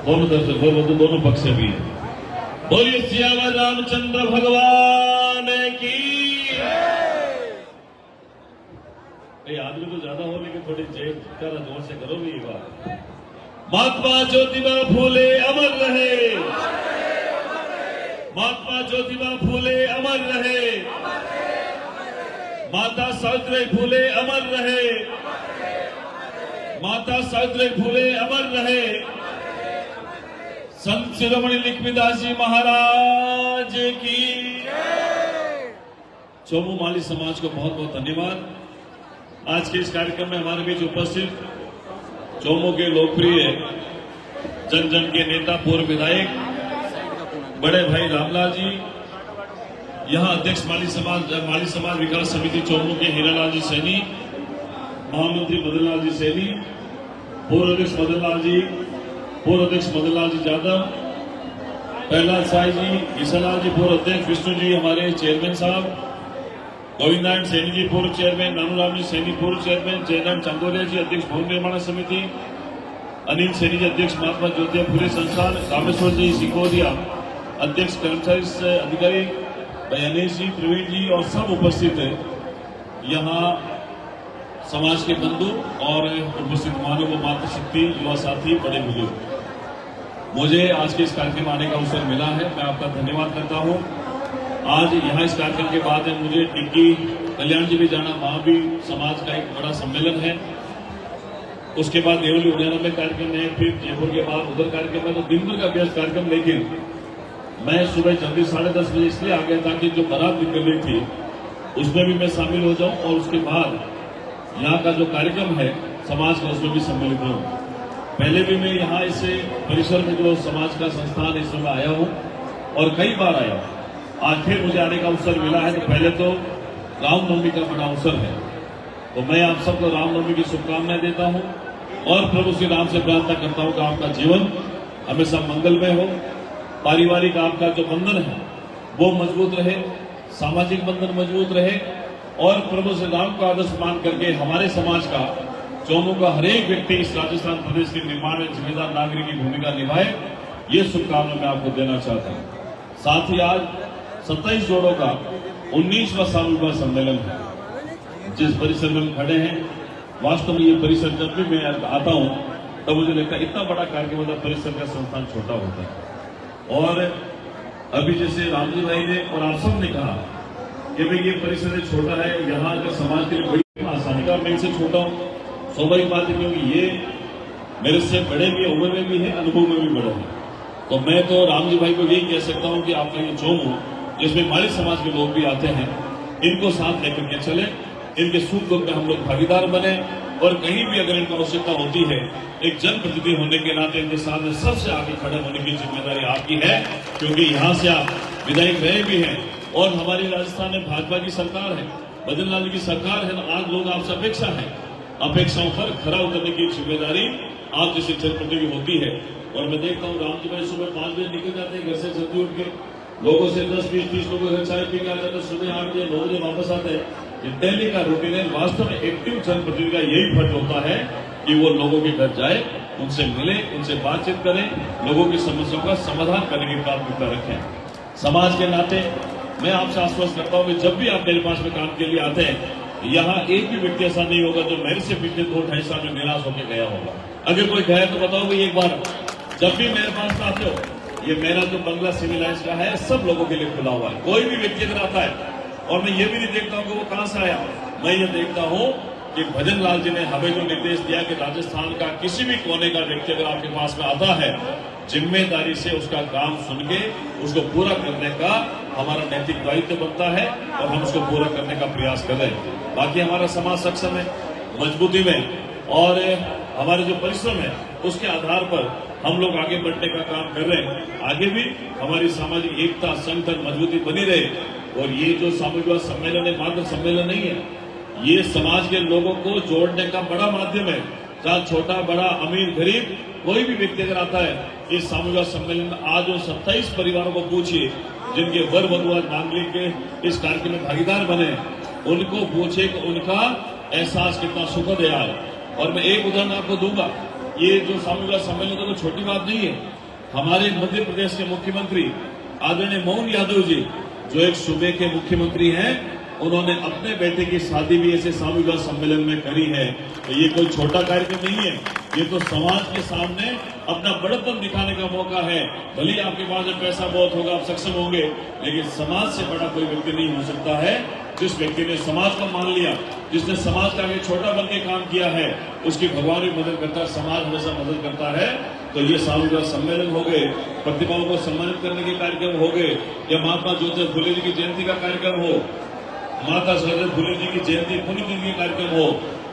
दोनों तरफ से दोनों पक्ष से भी है। बोलिए सियावर रामचंद्र भगवान की। आदमी तो ज्यादा हो लेकिन थोड़ी जयकारा जोर से करो भी बात। महात्मा ज्योतिबा फूले अमर रहे, महात्मा ज्योतिबा फूले अमर रहे, माता सावित्री फूले अमर रहे, माता सावित्री फूले अमर रहे। संत शिरोमणि लिखविदास जी महाराज की। चोमू माली समाज को बहुत बहुत धन्यवाद। आज के इस कार्यक्रम में हमारे बीच उपस्थित चोमू के लोकप्रिय जन जन के नेता पूर्व विधायक बड़े भाई रामलाल जी, यहां अध्यक्ष माली समाज विकास समिति चोमू के हीरालाल जी सैनी, महामंत्री मदनलाल जी सैनी, पूर्व अध्यक्ष मदनलाल जी यादव, प्रहलाद साई जी, ईसालाल जी पूर्व अध्यक्ष, विष्णु जी हमारे चेयरमैन साहब, गोविंद नारायण सैनी जी पूर्व चेयरमैन, नानूराम जी सैनी पूर्व चेयरमैन, जयराम चांदोलिया जी अध्यक्ष भवन निर्माण समिति, अनिल सैनी जी अध्यक्ष महात्मा ज्योतिबा फूले संस्थान, रामेश्वर जी सिकोदिया अध्यक्ष कर्मचारी अधिकारी, अनिल जी, प्रवीण जी और सब उपस्थित है। यहाँ समाज के बंधु और उपस्थित मानव मातृशक्ति युवा साथी बड़े बुजुर्ग, मुझे आज के इस कार्यक्रम में आने का अवसर मिला है, मैं आपका धन्यवाद करता हूँ। आज यहाँ इस कार्यक्रम के बाद मुझे टिक्की कल्याण जी भी जाना, वहां भी समाज का एक बड़ा सम्मेलन है। उसके बाद देवली उड़ियाना में कार्यक्रम है, फिर जयपुर के बाद उधर कार्यक्रम है। तो दिन भर का व्यस्त कार्यक्रम, लेकिन मैं सुबह जल्दी 10:30 बजे इसलिए आ गया ताकि जो बारात निकल रही थी उसमें भी मैं शामिल हो जाऊं और उसके बाद यहाँ का जो कार्यक्रम है समाज का उसमें भी सम्मिलित हूँ। पहले भी मैं यहाँ इस परिसर में जो समाज का संस्थान इस समय आया हूँ और कई बार आया हूँ। आज फिर मुझे आने का अवसर मिला है। तो पहले तो रामनवमी का बड़ा अवसर है, तो मैं आप सबको रामनवमी की शुभकामनाएं देता हूं और प्रभु श्री राम से प्रार्थना करता हूं कि आपका जीवन हमेशा मंगलमय हो, पारिवारिक आपका जो बंधन है वो मजबूत रहे, सामाजिक बंधन मजबूत रहे और प्रभु श्री राम को आदर्श मान करके हमारे समाज का, चोमू का हर एक व्यक्ति इस राजस्थान प्रदेश के निर्माण में जिम्मेदार नागरिक की भूमिका निभाए, ये शुभकामना मैं आपको देना चाहता हूँ। साथ ही आज 27 जोड़ों का 19वां सामूहिक सम्मेलन है जिस परिसर में हम खड़े हैं। वास्तव में ये परिसर जब भी मैं आता हूं तब मुझे लगता है इतना बड़ा कार्यक्रम होता है, परिसर का संस्थान छोटा होता है। और अभी जैसे रामजी भाई ने और आप सब ने कहा कि भाई ये परिसर छोटा है, यहाँ का समाज के लिए बड़ी आसानी का, मैं इनसे छोटा हूँ स्वाभाविक बात है, क्योंकि ये मेरे से बड़े भी, उम्र में भी है, अनुभव में भी बड़े हैं। तो मैं तो रामजी भाई को यही कह सकता हूँ कि आपका ये चोमू जिसमें हमारे समाज के लोग भी आते हैं, इनको साथ लेकर के चले, इनके सुख दुख में हम लोग भागीदार बने और कहीं भी अगर इनको आवश्यकता होती है, एक जनप्रतिनिधि होने के नाते इनके सामने सबसे आगे खड़े होने की जिम्मेदारी आपकी है, क्योंकि यहाँ से आप विधायक रहे भी हैं और हमारी राजस्थान में भाजपा की सरकार है, मदनलाल जी की सरकार है। तो आज लोग आपसे अपेक्षा है, अपेक्षाओं पर खरा उतरने की जिम्मेदारी आप जैसे जनप्रतिनिधि होती है। और मैं देखता हूँ राम जी भाई सुबह 5 बजे निकल जाते हैं घर से जल्दी उठ के, लोगों से 10-20-30 लोगों से चाय पी के आ जाते, सुबह 8 बजे 9 बजे वापस आते हैं। ये दिल्ली का रूटीन है। वास्तव में एक्टिव जनप्रतिनिधि का यही फर्ज होता है कि वो लोगों के घर जाए, उनसे मिले, उनसे बातचीत करें, लोगों की समस्याओं का समाधान करने की प्राथमिकता रखें। समाज के नाते मैं आपसे आश्वस्त करता हूँ कि जब भी आप मेरे पास में काम के लिए आते हैं, यहाँ एक भी व्यक्ति ऐसा नहीं होगा जो मेरे से पिछले 2-2.5 साल में निराश होकर गया होगा। अगर कोई गया तो बताओ भाई, एक बार जब भी मेरे पास आते हो, ये मेरा जो बंगला सिविल लाइन्स का है सब लोगों के लिए खुला हुआ है। कोई भी व्यक्ति अगर आता है, और मैं ये भी नहीं देखता हूँ कि वो कहां से आया, मैं ये देखता हूँ कि भजन लाल जी ने हमें जो निर्देश दिया कि राजस्थान का किसी भी कोने का व्यक्ति अगर आपके पास में आता है, जिम्मेदारी से उसका काम सुन के उसको पूरा करने का हमारा नैतिक दायित्व बनता है और हम उसको पूरा करने का प्रयास कर रहे हैं। बाकी हमारा समाज सक्षम है, मजबूती में और हमारे जो परिश्रम है उसके आधार पर हम लोग आगे बढ़ने का काम कर रहे हैं। आगे भी हमारी सामाजिक एकता, संगठन, मजबूती बनी रहे। और ये जो सामूहिक सम्मेलन है मात्र सम्मेलन नहीं है, ये समाज के लोगों को जोड़ने का बड़ा माध्यम है। चाहे छोटा बड़ा, अमीर गरीब, कोई भी व्यक्ति अगर आता है इस सामूहिक सम्मेलन में, आज उन 27 परिवारों को पूछिए जिनके वर वधु आज मांगलिक के इस कार्यक्रम में भागीदार बने, उनको पूछे कि उनका एहसास कितना सुखद है आज। और मैं एक उदाहरण आपको दूंगा, ये जो सामूहिक विवाह सम्मेलन तो छोटी बात नहीं है। हमारे मध्य प्रदेश के मुख्यमंत्री आदरणीय मोहन यादव जी, जो एक सूबे के मुख्यमंत्री हैं, उन्होंने अपने बेटे की शादी भी ऐसे सामूहिक विवाह सम्मेलन में करी है। तो ये कोई छोटा कार्यक्रम नहीं है, ये तो समाज के सामने अपना बड़प्पन दिखाने का मौका है। भले ही आपके पास पैसा बहुत होगा, आप सक्षम होंगे, लेकिन समाज से बड़ा कोई व्यक्ति नहीं हो सकता है। जिस व्यक्ति ने समाज को मान लिया, जिसने समाज का आगे छोटा बन के काम किया है, उसकी भगवान भी मदद करता है, समाज हमेशा मदद करता है। तो ये सामूहिक विवाह सम्मेलन हो गए, प्रतिभाओं को सम्मानित करने के कार्यक्रम हो गए, या महात्मा ज्योतिराव फुले जी की जयंती का कार्यक्रम हो, माता सावित्री फुले जी की जयंती पुण्यतिथि के कार्यक्रम हो,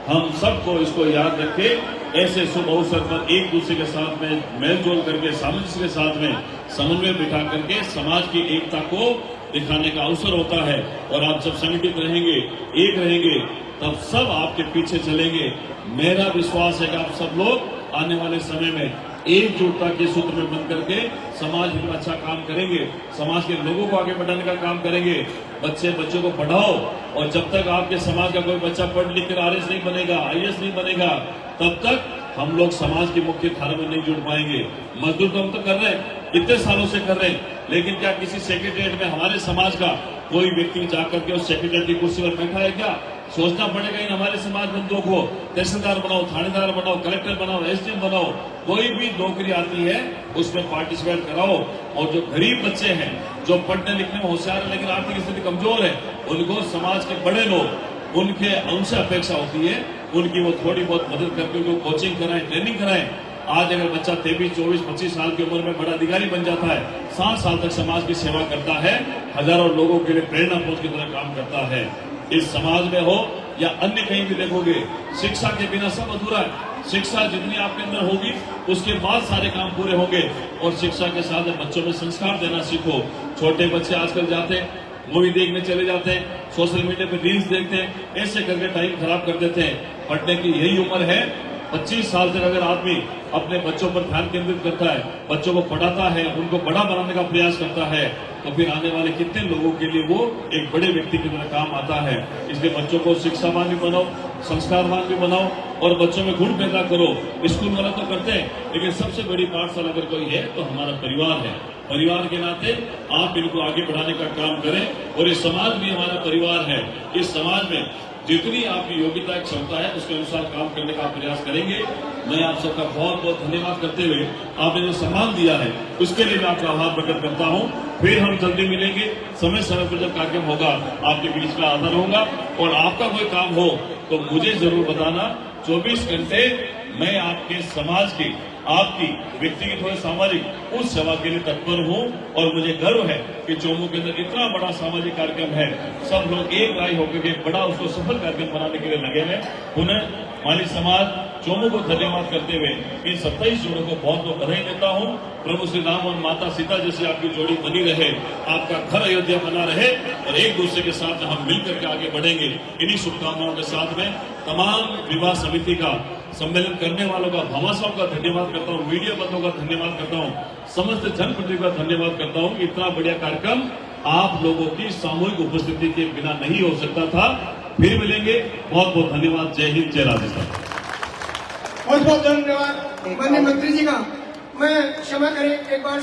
हम सबको इसको याद रखे। ऐसे शुभ अवसर पर एक दूसरे के साथ में मेलजोल करके, सामंजस्य के साथ में समन्वय बिठा करके समाज की एकता को दिखाने का अवसर होता है। और आप जब संगठित रहेंगे, एक रहेंगे, तब सब आपके पीछे चलेंगे। मेरा विश्वास है कि आप सब लोग आने वाले समय में एकजुटता के सूत्र में बंध करके समाज हित में अच्छा काम करेंगे, समाज के लोगों को आगे बढ़ाने का काम करेंगे। बच्चों को पढ़ाओ, और जब तक आपके समाज का कोई बच्चा पढ़ लिख कर आरएस नहीं बनेगा, आईएएस नहीं बनेगा, तब तक हम लोग समाज की मुख्य धारा में नहीं जुड़ पाएंगे। मजदूर तो हम तो कर रहे हैं, इतने सालों से कर रहे हैं, लेकिन क्या किसी सेक्रेटरिएट में हमारे समाज का कोई व्यक्ति जाकर के उस सेक्रेटरी की कुर्सी पर बैठा है? क्या सोचना पड़ेगा इन हमारे समाज में दो को तहसीलदार बनाओ, थानेदार बनाओ, कलेक्टर बनाओ, एसडीएम बनाओ, कोई भी नौकरी आती है उसमें पार्टिसिपेट कराओ। और जो गरीब बच्चे हैं, जो पढ़ने लिखने में होशियार है लेकिन आर्थिक स्थिति कमजोर है, उनको समाज के बड़े लोग, उनके उनसे अपेक्षा होती है उनकी वो थोड़ी बहुत मदद करके उनको कोचिंग कराएं, ट्रेनिंग कराएं। आज अगर बच्चा 23, 24, 25 साल की उम्र में बड़ा अधिकारी बन जाता है, 7 साल तक समाज की सेवा करता है, हजारों लोगों के लिए प्रेरणा स्रोत की तरह काम करता है। इस समाज में हो या अन्य कहीं भी देखोगे, शिक्षा के बिना सब अधूरा है। शिक्षा जितनी आपके अंदर होगी, उसके बाद सारे काम पूरे होंगे। और शिक्षा के साथ बच्चों में संस्कार देना सीखो। छोटे बच्चे आजकल जाते हैं, मूवी देखने चले जाते हैं, सोशल मीडिया पे रील्स देखते हैं, ऐसे करके टाइम खराब कर देते हैं। पढ़ने की यही उम्र है। 25 साल तक अगर आदमी अपने बच्चों पर ध्यान केंद्रित करता है, बच्चों को पढ़ाता है, उनको बड़ा बनाने का प्रयास करता है, तो फिर आने वाले कितने लोगों के लिए वो एक बड़े व्यक्ति की तरह काम आता है। इसलिए बच्चों को शिक्षावान भी बनाओ, संस्कारवान भी बनाओ, और बच्चों में गुण पैदा करो। स्कूल वाला तो करते हैं, लेकिन सबसे बड़ी पाठशाला अगर कोई है तो हमारा परिवार है। परिवार के नाते आप इनको आगे बढ़ाने का काम करें, और इस समाज भी हमारा परिवार है। इस समाज में जितनी आपकी योग्यता क्षमता है उसके अनुसार काम करने का प्रयास करेंगे। मैं आप सबका बहुत बहुत धन्यवाद करते हुए, आपने जो सम्मान दिया है उसके लिए मैं आपका आभार प्रकट करता हूं। फिर हम जल्दी मिलेंगे, समय समय पर जब कार्यक्रम होगा आपके बीच में हाजिर होगा। और आपका कोई काम हो तो मुझे जरूर बताना। 24 घंटे मैं आपके समाज की, आपकी व्यक्तिगत हो सामाजिक उस सेवा के लिए तत्पर हूं। और मुझे गर्व है कि चोमू के अंदर इतना बड़ा सामाजिक कार्यक्रम है, सब लोग एक राय होकर के बड़ा उसको सफल कार्यक्रम बनाने के लिए लगे हैं। पुनः माली समाज चोमू को धन्यवाद करते हुए इन 27 जोड़ों को बहुत बहुत बधाई देता हूं। प्रभु श्री राम और माता सीता जैसी आपकी जोड़ी बनी रहे, आपका घर अयोध्या बना रहे, और एक दूसरे के साथ हम मिलकर के आगे बढ़ेंगे। इन्हीं शुभकामनाओं के साथ में तमाम विवाह समिति का, सम्मेलन करने वालों का, भामाशाहों का धन्यवाद करता हूँ, मीडिया बंधुओं का धन्यवाद करता हूँ, समस्त जनप्रतिनिधियों का धन्यवाद करता हूँ। इतना बढ़िया कार्यक्रम आप लोगों की सामूहिक उपस्थिति के बिना नहीं हो सकता था। फिर मिलेंगे, बहुत बहुत धन्यवाद। जय हिंद, जय राजस्थान। बहुत बहुत धन्यवाद माननीय मंत्री जी का। मैं क्षमा करें, एक बार